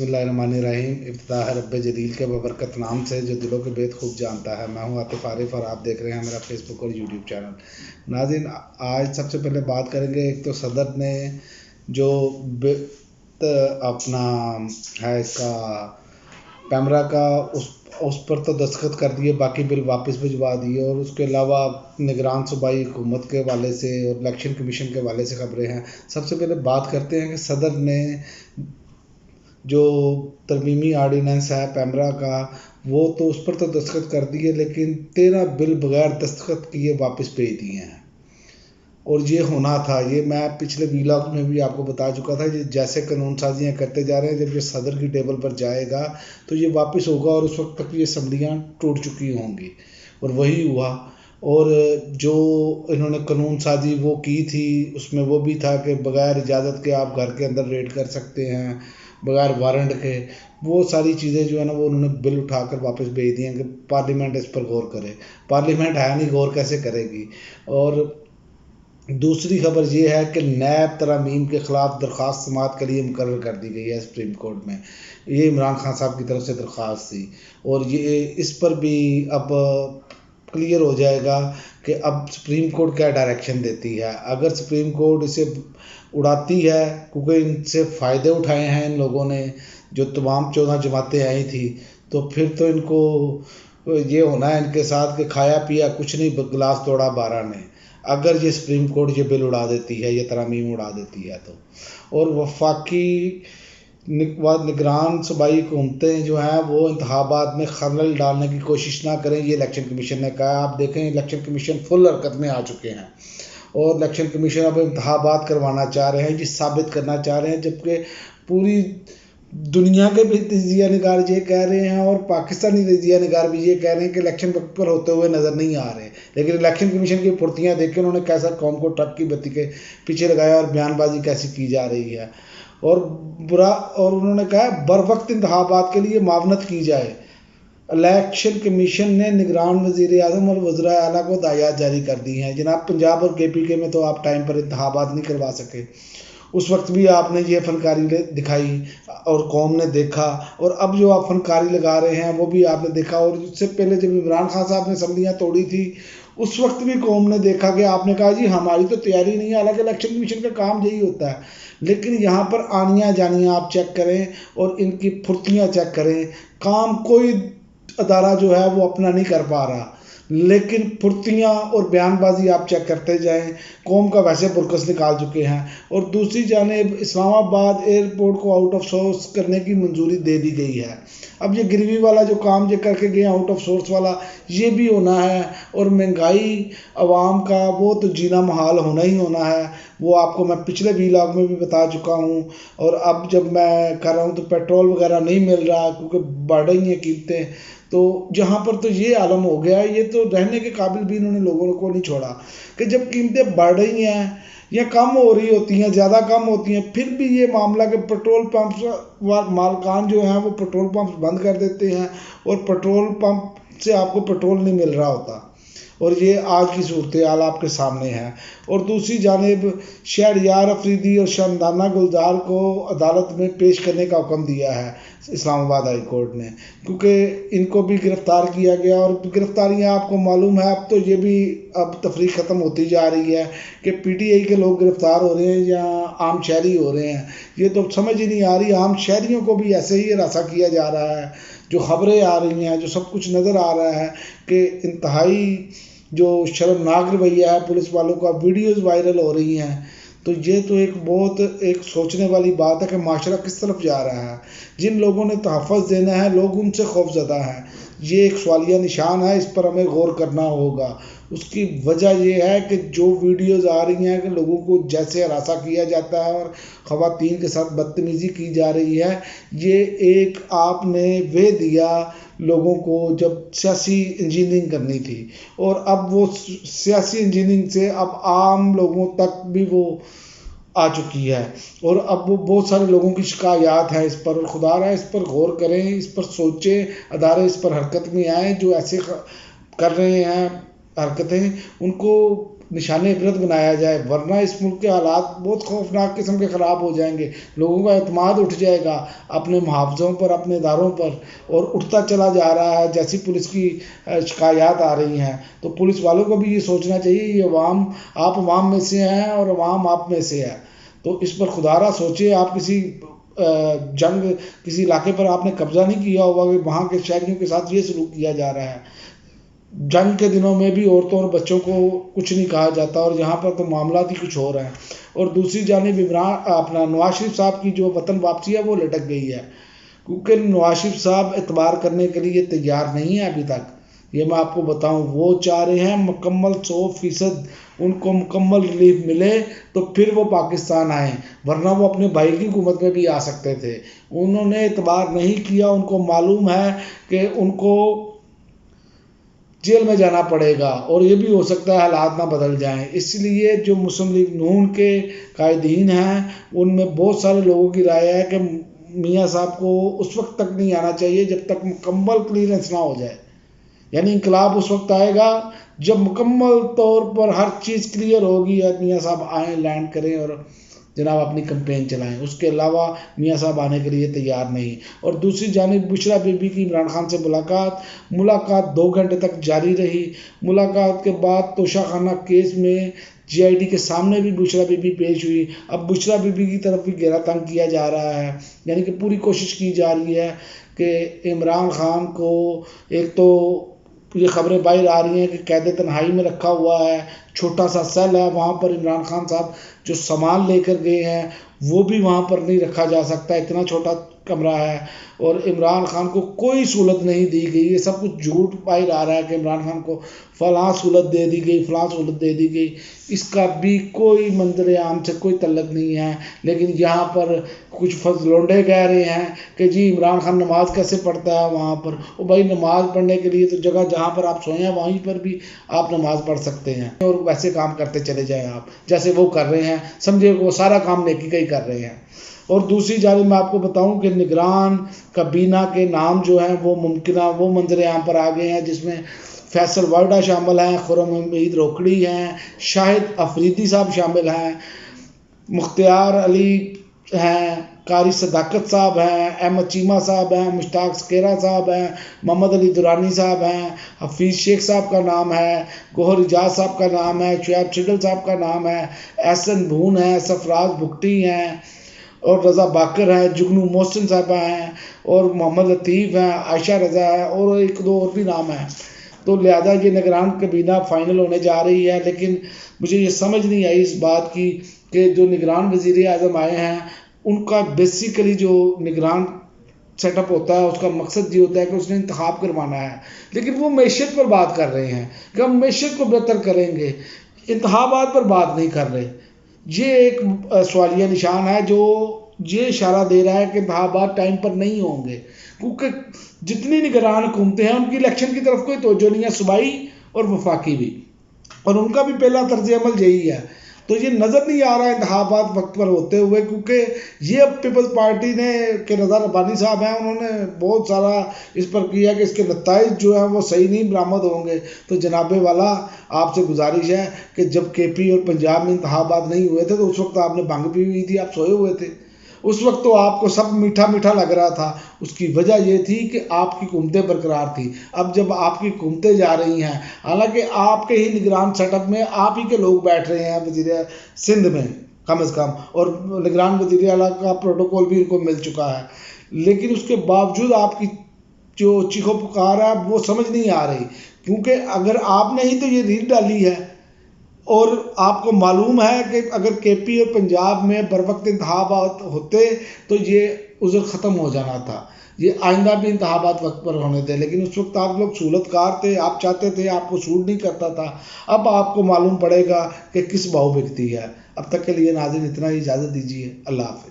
बिस्मिल्लाहिर्रहमानिर्रहीम। इब्तिदा है रब्बे जलील के बबरकत नाम से जो दिलों के भेद खूब जानता है। मैं हूं आतिफ आरिफ और आप देख रहे हैं मेरा फेसबुक और यूट्यूब चैनल। नाज़रीन, आज सबसे पहले बात करेंगे, एक तो सदर ने जो अपना है इसका पैमरा का उस पर तो दस्तखत कर दिए, बाकी बिल वापस भिजवा दिए। और उसके अलावा निगरान सूबाई हुकूमत के हवाले से और इलेक्शन कमीशन के हवाले से खबरें हैं। सबसे पहले बात करते हैं कि सदर ने जो तरमीमी आर्डीनेंस है पैमरा का, वो तो उस पर तो दस्तखत कर दिए, लेकिन 13 बिल बगैर दस्तखत किए वापस भेज दिए हैं। और ये होना था, ये मैं पिछले वीलॉग में भी आपको बता चुका था। ये जैसे कानून साजियाँ करते जा रहे हैं, जब ये सदर की टेबल पर जाएगा तो ये वापस होगा और उस वक्त तक ये असम्बलियाँ टूट चुकी होंगी, और वही हुआ। और जो इन्होंने कानून साजी वो की थी, उसमें वो भी था कि बग़ैर इजाज़त के आप घर के अंदर रेड कर सकते हैं, बग़ैर वारंट के। वो सारी चीज़ें जो है ना, वो उन्होंने बिल उठाकर वापस भेज दिए कि पार्लियामेंट इस पर गौर करे। पार्लियामेंट है नहीं, गौर कैसे करेगी। और दूसरी खबर ये है कि नैब तरमीम के ख़िलाफ़ दरख्वास्त समाअत के लिए मुकर्रर कर दी गई है सुप्रीम कोर्ट में। ये इमरान खान साहब की तरफ से दरख्वास्त थी, और ये इस पर भी अब क्लियर हो जाएगा कि अब सुप्रीम कोर्ट क्या डायरेक्शन देती है। अगर सुप्रीम कोर्ट इसे उड़ाती है, क्योंकि इनसे फ़ायदे उठाए हैं इन लोगों ने, जो तमाम 14 जमातें आई थी, तो फिर तो इनको ये होना है इनके साथ कि खाया पिया कुछ नहीं, गिलास तोड़ा 12 ने। अगर ये सुप्रीम कोर्ट ये बिल उड़ा देती है, ये तरमीम उड़ा देती है तो। और वफाकी निगरान सूबाई हुकूमतें जो हैं वो इंतखाबात में खलल डालने की कोशिश ना करें, ये इलेक्शन कमीशन ने कहा। आप देखें, इलेक्शन कमीशन फुल हरकत में आ चुके हैं और इलेक्शन कमीशन अब इंतखाबात करवाना चाह रहे हैं, ये साबित करना चाह रहे हैं, जबकि पूरी दुनिया के भी तजिया निगार ये कह रहे हैं और पाकिस्तानी तजिया निगार भी ये कह रहे हैं कि इलेक्शन वक्त पर होते हुए नज़र नहीं आ रहे। लेकिन इलेक्शन कमीशन की फुर्तियाँ देख के उन्होंने कैसा कौम को ट्रक की बत्ती के पीछे लगाया और बयानबाजी कैसी की जा रही है। और उन्होंने कहा बर वक्त इंतखाबात के लिए मावनत की जाए। इलेक्शन कमीशन ने निगरान वज़ीर आज़म और वज़राए आला को हिदायत जारी कर दी हैं। जनाब, पंजाब और KPK में तो आप टाइम पर इंतखाबात नहीं करवा सके, उस वक्त भी आपने ये फनकारी दिखाई और कौम ने देखा, और अब जो आप फनकारी लगा रहे हैं वो भी आपने देखा। और इससे पहले जब इमरान खान साहब ने असम्बलियाँ तोड़ी थी, उस वक्त भी कौम ने देखा कि आपने कहा जी हमारी तो तैयारी नहीं है। हालांकि इलेक्शन कमीशन का काम यही होता है, लेकिन यहाँ पर आनियाँ जानियाँ आप चेक करें और इनकी फुर्तियाँ चेक करें। काम कोई अदारा जो है वो अपना नहीं कर पा रहा, लेकिन फुर्तियाँ और बयानबाजी आप चेक करते जाएं। कौम का वैसे बुरकस निकाल चुके हैं। और दूसरी जानिब इस्लामाबाद एयरपोर्ट को आउट ऑफ सोर्स करने की मंजूरी दे दी गई है। अब ये गिरवी वाला जो काम ये करके गए आउट ऑफ सोर्स वाला, ये भी होना है। और महंगाई आवाम का वो तो जीना महाल होना ही होना है, वो आपको मैं पिछले वीलॉग में भी बता चुका हूँ। और अब जब मैं कर रहा हूँ तो पेट्रोल वगैरह नहीं मिल रहा, क्योंकि बढ़ रही हैं कीमतें। तो जहाँ पर तो ये आलम हो गया है, ये तो रहने के काबिल भी इन्होंने लोगों को नहीं छोड़ा कि जब कीमतें बढ़ रही हैं या कम हो रही होती हैं, ज़्यादा कम होती हैं, फिर भी ये मामला कि पेट्रोल पंप मालकान जो हैं वो पेट्रोल पंप बंद कर देते हैं और पेट्रोल पंप से आपको पेट्रोल नहीं मिल रहा होता। और ये आज की सूरत हाल आपके सामने है। और दूसरी जानिब शहरयार अफरीदी और शानदाना गुलजार को अदालत में पेश करने का हुक्म दिया है इस्लामाबाद हाई कोर्ट ने, क्योंकि इनको भी गिरफ़्तार किया गया। और गिरफ़्तारियाँ आपको मालूम है, अब तो ये भी अब तफरीक ख़त्म होती जा रही है कि PTI के लोग गिरफ़्तार हो रहे हैं या आम शहरी हो रहे हैं। ये तो समझ ही नहीं आ रही, आम शहरियों को भी ऐसे ही हरासा किया जा रहा है। जो खबरें आ रही हैं, जो सब कुछ नज़र आ रहा है कि इंतहाई जो शर्मनाक रवैया है पुलिस वालों का, वीडियोज़ वायरल हो रही हैं। तो ये तो एक सोचने वाली बात है कि माशरा किस तरफ जा रहा है। जिन लोगों ने तहफ़्फ़ुज़ देना है, लोग उनसे खौफज़दा हैं। ये एक सवालिया निशान है, इस पर हमें गौर करना होगा। उसकी वजह यह है कि जो वीडियोज़ आ रही हैं कि लोगों को जैसे हरासा किया जाता है और ख़वातीन के साथ बदतमीज़ी की जा रही है, ये एक आपने वे दिया लोगों को जब सियासी इंजीनियरिंग करनी थी, और अब वो सियासी इंजीनियरिंग से अब आम लोगों तक भी वो आ चुकी है। और अब वो बहुत सारे लोगों की शिकायत है इस पर, और खुदा रहा इस पर गौर करें, इस पर सोचें, अदारे इस पर हरकत में आएँ। जो ऐसे कर रहे हैं हरकतें, उनको نشان عبرت بنایا جائے، ورنہ اس ملک کے حالات بہت خوفناک قسم کے خراب ہو جائیں گے. لوگوں کا اعتماد اٹھ جائے گا اپنے محافظوں پر، اپنے اداروں پر، اور اٹھتا چلا جا رہا ہے جیسی پولیس کی شکایات آ رہی ہیں. تو پولیس والوں کو بھی یہ سوچنا چاہیے، یہ عوام، آپ عوام میں سے ہیں اور عوام آپ میں سے ہے، تو اس پر خدا را سوچے. آپ کسی جنگ، کسی علاقے پر آپ نے قبضہ نہیں کیا ہوگا کہ وہاں کے شہریوں کے ساتھ یہ سلوک کیا جا رہا ہے. جنگ کے دنوں میں بھی عورتوں اور بچوں کو کچھ نہیں کہا جاتا، اور یہاں پر تو معاملات ہی کچھ ہو رہے ہیں. اور دوسری جانب اپنا نواز شریف صاحب کی جو وطن واپسی ہے وہ لٹک گئی ہے، کیونکہ نواز شریف صاحب اعتبار کرنے کے لیے تیار نہیں ہے ابھی تک. یہ میں آپ کو بتاؤں، وہ چاہ رہے ہیں مکمل 100% ان کو مکمل ریلیف ملے تو پھر وہ پاکستان آئیں، ورنہ وہ اپنے بھائی کی حکومت میں بھی آ سکتے تھے. انہوں نے اعتبار نہیں کیا، ان کو معلوم ہے کہ ان کو جیل میں جانا پڑے گا، اور یہ بھی ہو سکتا ہے حالات نہ بدل جائیں. اس لیے جو مسلم لیگ نون کے قائدین ہیں ان میں بہت سارے لوگوں کی رائے ہے کہ میاں صاحب کو اس وقت تک نہیں آنا چاہیے جب تک مکمل کلیئرنس نہ ہو جائے. یعنی انقلاب اس وقت آئے گا جب مکمل طور پر ہر چیز کلیئر ہوگی اور میاں صاحب آئیں، لینڈ کریں اور جناب اپنی کمپین چلائیں. اس کے علاوہ میاں صاحب آنے کے لیے تیار نہیں. اور دوسری جانب بشرا بی بی کی عمران خان سے ملاقات 2 گھنٹے تک جاری رہی. ملاقات کے بعد توشہ خانہ کیس میں GID کے سامنے بھی بشرا بی بی پیش ہوئی. اب بشرا بی بی کی طرف بھی گھیرا تنگ کیا جا رہا ہے، یعنی کہ پوری کوشش کی جا رہی ہے کہ عمران خان کو، ایک تو یہ خبریں باہر آ رہی ہیں کہ قید تنہائی میں رکھا ہوا ہے، چھوٹا سا سیل ہے وہاں پر. عمران خان صاحب جو سامان لے کر گئے ہیں وہ بھی وہاں پر نہیں رکھا جا سکتا، اتنا چھوٹا کمرہ ہے. اور عمران خان کو کوئی سہولت نہیں دی گئی. یہ سب کچھ جھوٹ باہر آ رہا ہے کہ عمران خان کو فلاں سہولت دے دی گئی، فلاں سہولت دے دی گئی. اس کا بھی کوئی منظر عام سے کوئی تعلق نہیں ہے. لیکن یہاں پر کچھ فضلونڈے کہہ رہے ہیں کہ جی عمران خان نماز کیسے پڑھتا ہے وہاں پر. وہ بھائی نماز پڑھنے کے لیے تو جگہ جہاں پر آپ سوئے ہیں وہیں پر بھی آپ نماز پڑھ سکتے ہیں، اور ویسے کام کرتے چلے جائیں آپ جیسے وہ کر رہے ہیں. سمجھے وہ سارا کام نیکی کا ہی کر رہے ہیں. اور دوسری جانب میں آپ کو بتاؤں کہ نگران کابینہ کے نام جو ہیں وہ ممکنہ وہ منظر عام پر آ گئے ہیں، جس میں فیصل وارڈا شامل ہیں، خرم امید روکڑی ہیں، شاہد افریدی صاحب شامل ہیں، مختار علی ہیں، قاری صداقت صاحب ہیں، احمد چیمہ صاحب ہیں، مشتاق سکیرا صاحب ہیں، محمد علی درانی صاحب ہیں، حفیظ شیخ صاحب کا نام ہے، گوہر اجاز صاحب کا نام ہے، شعیب چڈل صاحب کا نام ہے، احسن بھون ہیں، سفراز بھگٹی ہیں، اور رضا باکر ہیں، جگنو محسن صاحب ہیں، اور محمد لطیف ہیں، عائشہ رضا ہے، اور ایک دو اور بھی نام ہیں. تو لہذا یہ نگران کابینہ فائنل ہونے جا رہی ہے. لیکن مجھے یہ سمجھ نہیں آئی اس بات کی کہ جو نگران وزیر اعظم آئے ہیں ان کا بیسیکلی جو نگران سیٹ اپ ہوتا ہے اس کا مقصد یہ ہوتا ہے کہ اس نے انتخاب کروانا ہے، لیکن وہ معیشت پر بات کر رہے ہیں کہ ہم معیشت کو بہتر کریں گے، انتخابات پر بات نہیں کر رہے. یہ ایک سوالیہ نشان ہے جو یہ اشارہ دے رہا ہے کہ انتخابات ٹائم پر نہیں ہوں گے، کیونکہ جتنی نگران حکومتیں ہیں ان کی الیکشن کی طرف کوئی توجہ نہیں ہے، صوبائی اور وفاقی بھی، اور ان کا بھی پہلا طرز عمل یہی ہے. تو یہ نظر نہیں آ رہا انتخابات وقت پر ہوتے ہوئے، کیونکہ یہ اب پیپلز پارٹی نے کہ رضا ربانی صاحب ہیں انہوں نے بہت سارا اس پر کیا کہ اس کے نتائج جو ہیں وہ صحیح نہیں برآمد ہوں گے. تو جناب والا آپ سے گزارش ہے کہ جب KP اور پنجاب میں انتخابات نہیں ہوئے تھے تو اس وقت آپ نے بھنگ پی ہوئی تھی، آپ سوئے ہوئے تھے، اس وقت تو آپ کو سب میٹھا میٹھا لگ رہا تھا. اس کی وجہ یہ تھی کہ آپ کی حکومتیں برقرار تھیں. اب جب آپ کی حکومتیں جا رہی ہیں، حالانکہ آپ کے ہی نگران سیٹ اپ میں آپ ہی کے لوگ بیٹھ رہے ہیں وزیر سندھ میں کم از کم، اور نگران وزیر اعلیٰ کا پروٹوکول بھی ان کو مل چکا ہے، لیکن اس کے باوجود آپ کی جو چیخو پکار ہے وہ سمجھ نہیں آ رہی. کیونکہ اگر آپ نے ہی تو یہ ریل ڈالی ہے، اور آپ کو معلوم ہے کہ اگر KP اور پنجاب میں بروقت انتخابات ہوتے تو یہ عذر ختم ہو جانا تھا، یہ آئندہ بھی انتخابات وقت پر ہونے تھے. لیکن اس وقت آپ لوگ سہولت کار تھے، آپ چاہتے تھے، آپ کو سوٹ نہیں کرتا تھا. اب آپ کو معلوم پڑے گا کہ کس بھاؤ بکتی ہے. اب تک کے لیے ناظرین اتنا ہی، اجازت دیجیے، اللہ حافظ.